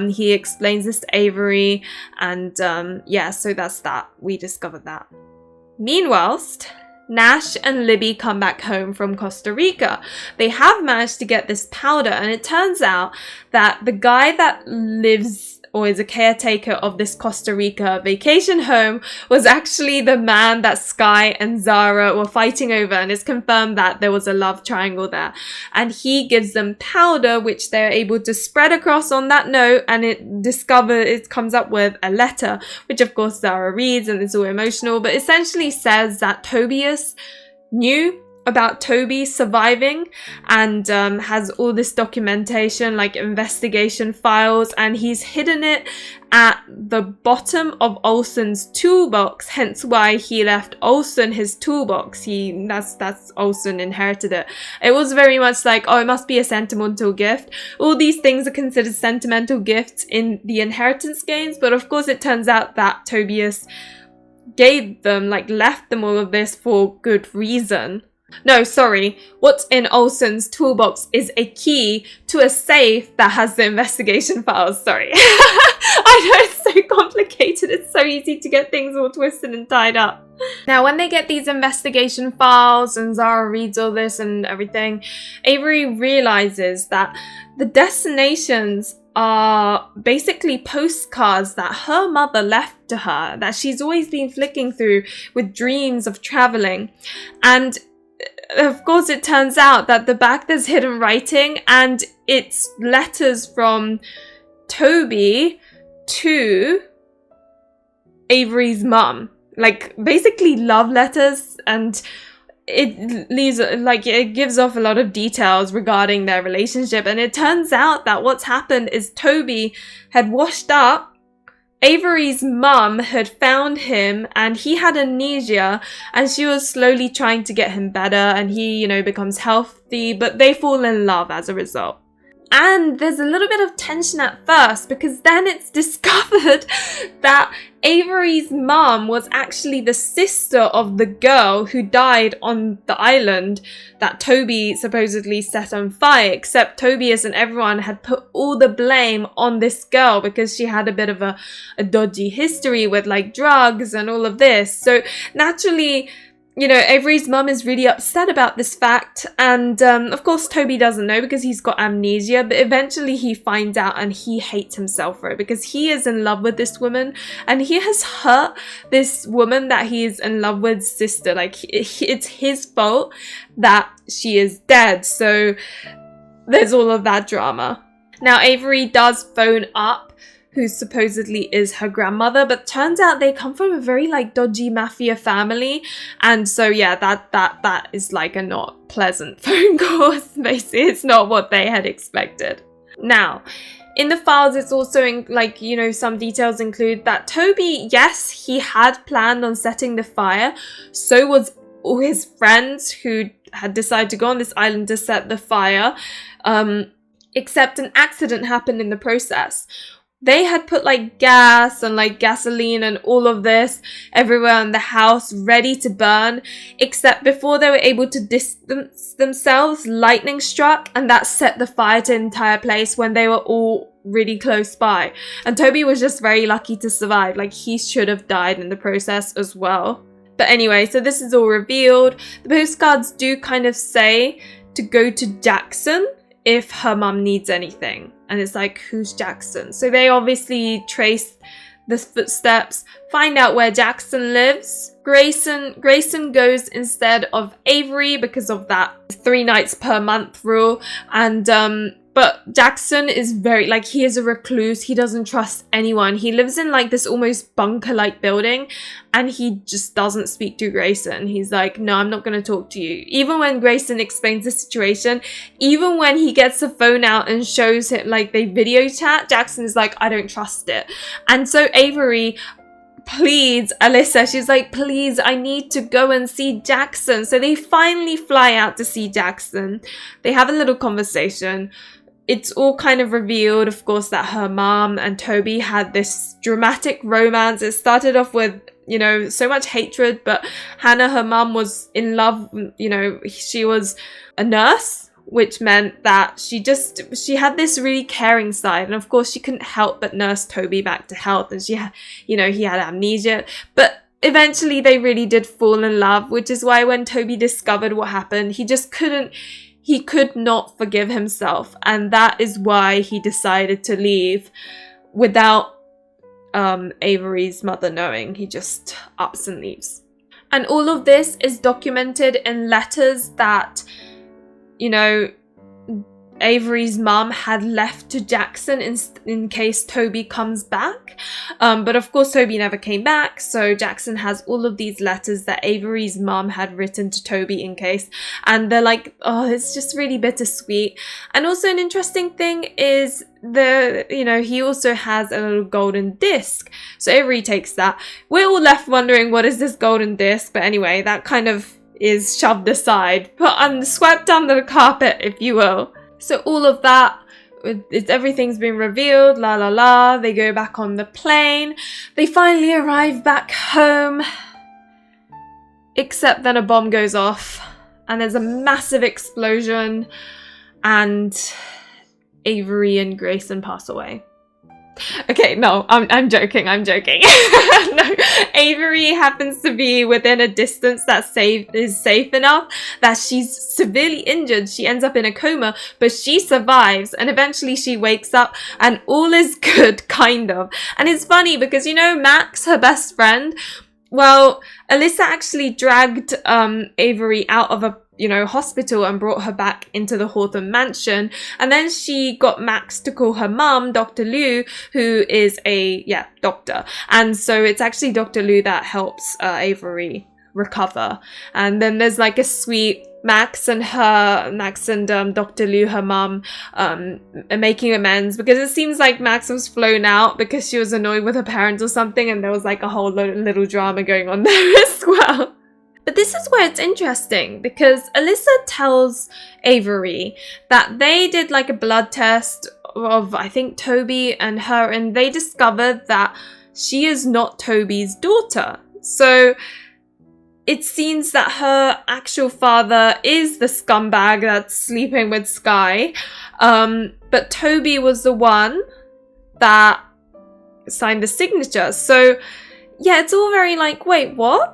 He explains this to Avery, and so that's that. We discovered that. Meanwhile, Nash and Libby come back home from Costa Rica. They have managed to get this powder, and it turns out that the guy that lives or is a caretaker of this Costa Rica vacation home, was actually the man that Sky and Zara were fighting over, and it's confirmed that there was a love triangle there. And he gives them powder which they're able to spread across on that note, and it comes up with a letter, which of course Zara reads, and it's all emotional, but essentially says that Tobias knew about Toby surviving and has all this documentation, like investigation files, and he's hidden it at the bottom of Olsen's toolbox, hence why he left Olsen his toolbox. That's Olsen inherited it. It was very much like, oh, it must be a sentimental gift. All these things are considered sentimental gifts in the inheritance games, but of course it turns out that Tobias gave them, like left them all of this for good reason. No, sorry. What's in Olsen's toolbox is a key to a safe that has the investigation files. Sorry. I know it's so complicated. It's so easy to get things all twisted and tied up. Now, when they get these investigation files and Zara reads all this and everything, Avery realizes that the destinations are basically postcards that her mother left to her, that she's always been flicking through with dreams of traveling. And of course, it turns out that the back there's hidden writing, and it's letters from Toby to Avery's mum, like basically love letters, and it leaves, like, it gives off a lot of details regarding their relationship. And it turns out that what's happened is Toby had washed up, Avery's mum had found him, and he had amnesia, and she was slowly trying to get him better, and he, you know, becomes healthy, but they fall in love as a result. And there's a little bit of tension at first, because then it's discovered that Avery's mum was actually the sister of the girl who died on the island that Toby supposedly set on fire, except Tobias and everyone had put all the blame on this girl because she had a bit of a dodgy history with like drugs and all of this. So naturally, you know, Avery's mum is really upset about this fact, and of course Toby doesn't know because he's got amnesia, but eventually he finds out and he hates himself for it because he is in love with this woman, and he has hurt this woman that he is in love with sister. Like, it's his fault that she is dead, so there's all of that drama. Now Avery does phone up who supposedly is her grandmother, but turns out they come from a very like dodgy mafia family, and so yeah, that is like a not pleasant phone call. Basically, it's not what they had expected. Now, in the files, it's also like, you know, some details include that Toby, yes, he had planned on setting the fire, so was all his friends who had decided to go on this island to set the fire, except an accident happened in the process. They had put like gas and like gasoline and all of this everywhere in the house ready to burn, except before they were able to distance themselves, lightning struck, and that set the fire to the entire place when they were all really close by. And Toby was just very lucky to survive. Like, he should have died in the process as well. But anyway, so this is all revealed. The postcards do kind of say to go to Jackson if her mum needs anything. And it's like, who's Jackson? So they obviously trace the footsteps, find out where Jackson lives. Grayson goes instead of Avery because of that 3 nights per month rule. And but Jackson is very, like, he is a recluse. He doesn't trust anyone. He lives in like this almost bunker-like building, and he just doesn't speak to Grayson. He's like, no, I'm not going to talk to you. Even when Grayson explains the situation, even when he gets the phone out and shows him, like, they video chat, Jackson is like, I don't trust it. And so Avery pleads Alyssa, she's like, please, I need to go and see Jackson. So they finally fly out to see Jackson. They have a little conversation. It's all kind of revealed, of course, that her mom and Toby had this dramatic romance. It started off with, you know, so much hatred, but Hannah, her mom, was in love. You know, she was a nurse, which meant that she had this really caring side. And of course, she couldn't help but nurse Toby back to health. And she had, you know, he had amnesia. But eventually they really did fall in love, which is why when Toby discovered what happened, he could not forgive himself. And that is why he decided to leave. without Avery's mother knowing. He just ups and leaves. And all of this is documented in letters that, you know, Avery's mum had left to Jackson in case Toby comes back. But of course Toby never came back, so Jackson has all of these letters that Avery's mum had written to Toby in case. And they're like, oh, it's just really bittersweet. And also an interesting thing is he also has a little golden disc. So Avery takes that. We're all left wondering, what is this golden disc? But anyway, that kind of is shoved aside, swept under the carpet, if you will. So all of that, everything's been revealed, la la la. They go back on the plane. They finally arrive back home. Except then a bomb goes off and there's a massive explosion and Avery and Grayson pass away. Okay, no, I'm joking. No, Avery happens to be within a distance that is safe enough that she's severely injured. She ends up in a coma, but she survives and eventually she wakes up and all is good, kind of. And it's funny because, you know, Max, her best friend, well, Alyssa actually dragged Avery out of a hospital and brought her back into the Hawthorne mansion. And then she got Max to call her mum, Dr. Liu, who is a doctor. And so it's actually Dr. Liu that helps Avery recover. And then there's like a sweet Max and Dr. Liu, her mum, making amends, because it seems like Max was flown out because she was annoyed with her parents or something, and there was like a whole little drama going on there as well. But this is where it's interesting, because Alyssa tells Avery that they did like a blood test of, I think, Toby and her, and they discovered that she is not Toby's daughter. So it seems that her actual father is the scumbag that's sleeping with Sky, but Toby was the one that signed the signature. So yeah, it's all very like, wait, what?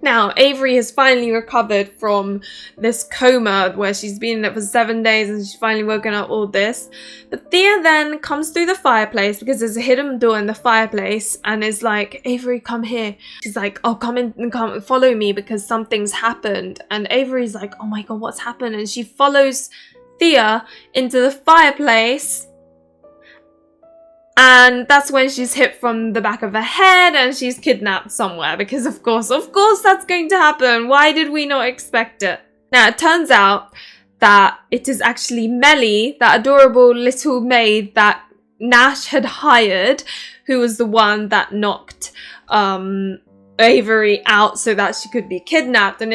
Now, Avery has finally recovered from this coma where she's been in it for 7 days and she's finally woken up all this. But Thea then comes through the fireplace because there's a hidden door in the fireplace and is like, Avery, come here. She's like, oh, come in and come follow me because something's happened. And Avery's like, oh my God, what's happened? And she follows Thea into the fireplace. And that's when she's hit from the back of her head and she's kidnapped somewhere, because of course that's going to happen. Why did we not expect it? Now, it turns out that it is actually Melly, that adorable little maid that Nash had hired, who was the one that knocked Avery out so that she could be kidnapped. And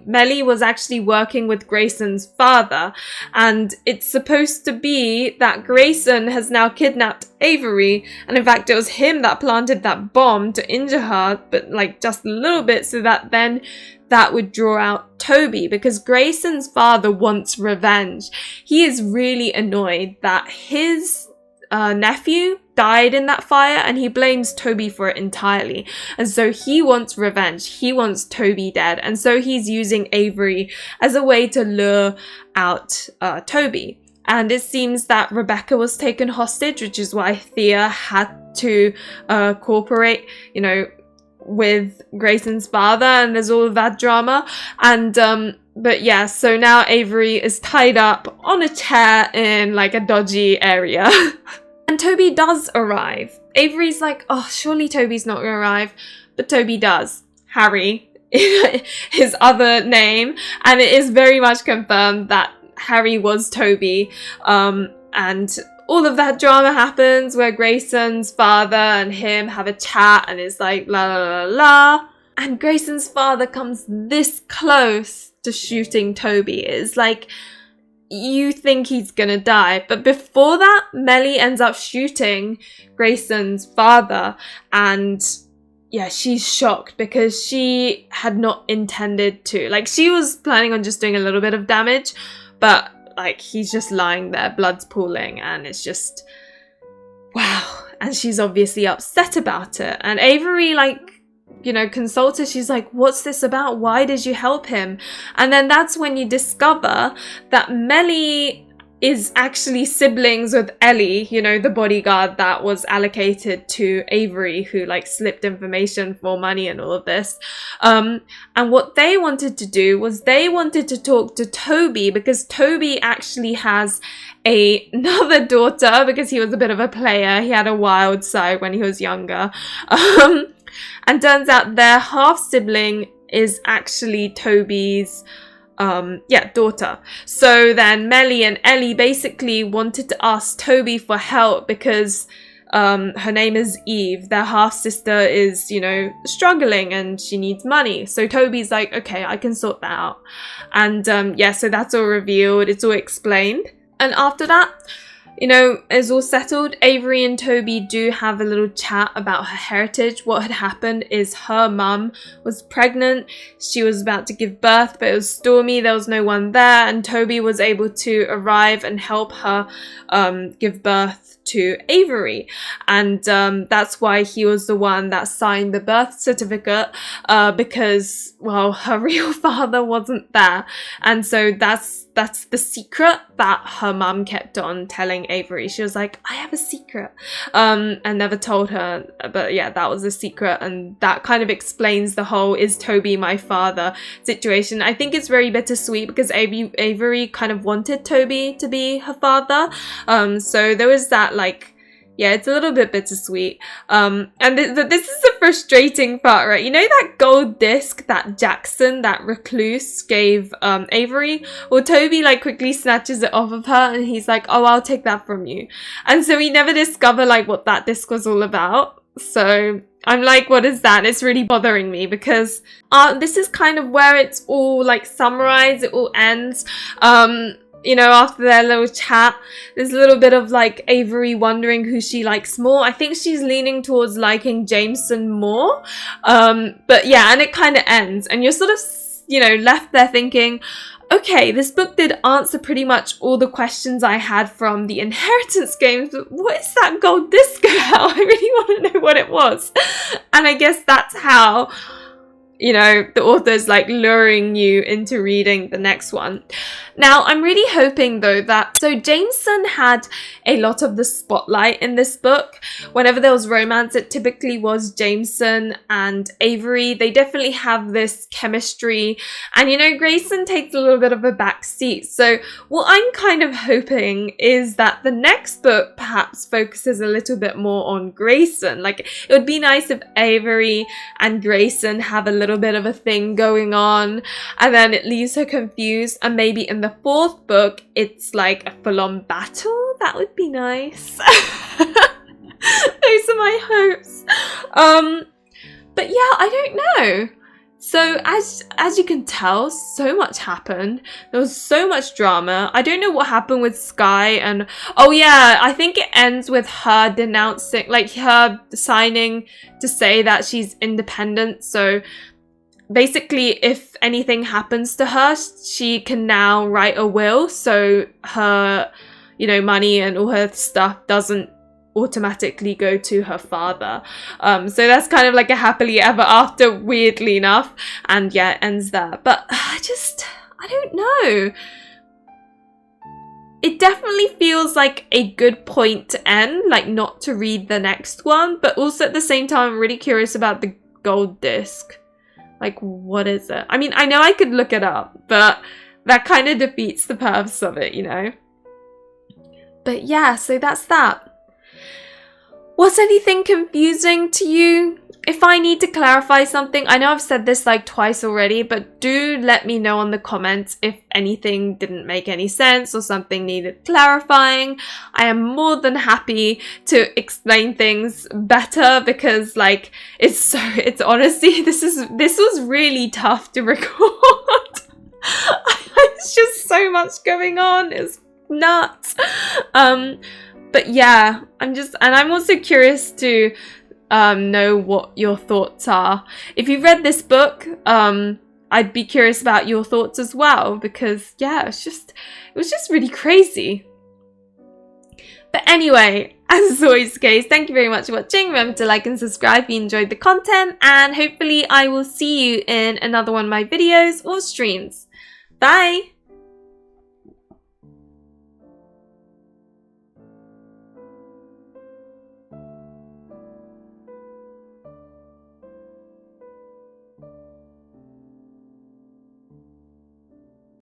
Melly was actually working with Grayson's father, and it's supposed to be that Grayson has now kidnapped Avery, and in fact it was him that planted that bomb to injure her, but like just a little bit, so that then that would draw out Toby, because Grayson's father wants revenge. He is really annoyed that his nephew died in that fire and he blames Toby for it entirely, and so he wants revenge. He wants Toby dead, and so he's using Avery as a way to lure out Toby. And it seems that Rebecca was taken hostage, which is why Thea had to cooperate, with Grayson's father, and there's all of that drama. And but yeah, so now Avery is tied up on a chair in like a dodgy area. And Toby does arrive. Avery's like, oh, surely Toby's not gonna arrive, but Toby does. Harry, his other name, and it is very much confirmed that Harry was Toby. And all of that drama happens where Grayson's father and him have a chat and it's like la la la la. And Grayson's father comes this close to shooting Toby. It's like, you think he's gonna die. But before that, Melly ends up shooting Grayson's father, and yeah, she's shocked because she had not intended to. Like, she was planning on just doing a little bit of damage, but like, he's just lying there, blood's pooling, and it's just, wow. And she's obviously upset about it. And Avery, consults her. She's like, what's this about? Why did you help him? And then that's when you discover that Melly is actually siblings with Ellie, you know, the bodyguard that was allocated to Avery, who like slipped information for money and all of this. And what they wanted to do was they wanted to talk to Toby, because Toby actually has another daughter, because he was a bit of a player. He had a wild side when he was younger. And turns out their half sibling is actually Toby's daughter. So then Melly and Ellie basically wanted to ask Toby for help because her name is Eve. Their half sister is, you know, struggling and she needs money. So Toby's like, okay, I can sort that out. And so that's all revealed. It's all explained. And after that, you know, it's all settled. Avery and Toby do have a little chat about her heritage. What had happened is her mum was pregnant. She was about to give birth, but it was stormy. There was no one there. And Toby was able to arrive and help her give birth to Avery. And that's why he was the one that signed the birth certificate, because, well, her real father wasn't there. And so that's the secret that her mum kept on telling Avery. She was like, I have a secret, and never told her. But yeah, that was a secret, and that kind of explains the whole "is Toby my father" situation. I think it's very bittersweet because Avery kind of wanted Toby to be her father, so there was that, like, yeah, it's a little bit bittersweet. And this is the frustrating part, right? You know that gold disc that Jackson, that recluse, gave Avery? Well, Toby like quickly snatches it off of her and he's like, oh, I'll take that from you. And so we never discover like what that disc was all about. So I'm like, what is that? And it's really bothering me because this is kind of where it's all like summarized. It all ends. You know, after their little chat, there's a little bit of like Avery wondering who she likes more. I think she's leaning towards liking Jameson more. But yeah, and it kind of ends. And you're sort of, you know, left there thinking, okay, this book did answer pretty much all the questions I had from the inheritance games, but what is that gold disc about? I really want to know what it was. And I guess that's how, you know, the author's like luring you into reading the next one. Now, I'm really hoping though that, so Jameson had a lot of the spotlight in this book. Whenever there was romance, it typically was Jameson and Avery. They definitely have this chemistry. And, you know, Grayson takes a little bit of a back seat. So what I'm kind of hoping is that the next book perhaps focuses a little bit more on Grayson. Like, it would be nice if Avery and Grayson have a little bit of a thing going on, and then it leaves her confused, and maybe in the fourth book it's like a full-on battle. That would be nice. Those are my hopes. But yeah, I don't know. So as you can tell, so much happened. There was so much drama. I don't know what happened with Sky, and oh yeah, I think it ends with her denouncing, like her signing to say that she's independent. So basically, if anything happens to her, she can now write a will, so her, you know, money and all her stuff doesn't automatically go to her father. So that's kind of like a happily ever after, weirdly enough. And yeah, it ends there. But I don't know. It definitely feels like a good point to end, like not to read the next one. But also at the same time, I'm really curious about the gold disc. Like, what is it? I mean, I know I could look it up, but that kind of defeats the purpose of it, you know? But yeah, so that's that. Was anything confusing to you? If I need to clarify something, I know I've said this like twice already, but do let me know in the comments if anything didn't make any sense or something needed clarifying. I am more than happy to explain things better because like it's honestly, this was really tough to record. It's just so much going on. It's nuts. But yeah, I'm also curious to know what your thoughts are. If you've read this book, I'd be curious about your thoughts as well, because yeah, it was just really crazy. But anyway, as is always the case, thank you very much for watching. Remember to like and subscribe if you enjoyed the content, and hopefully I will see you in another one of my videos or streams. Bye!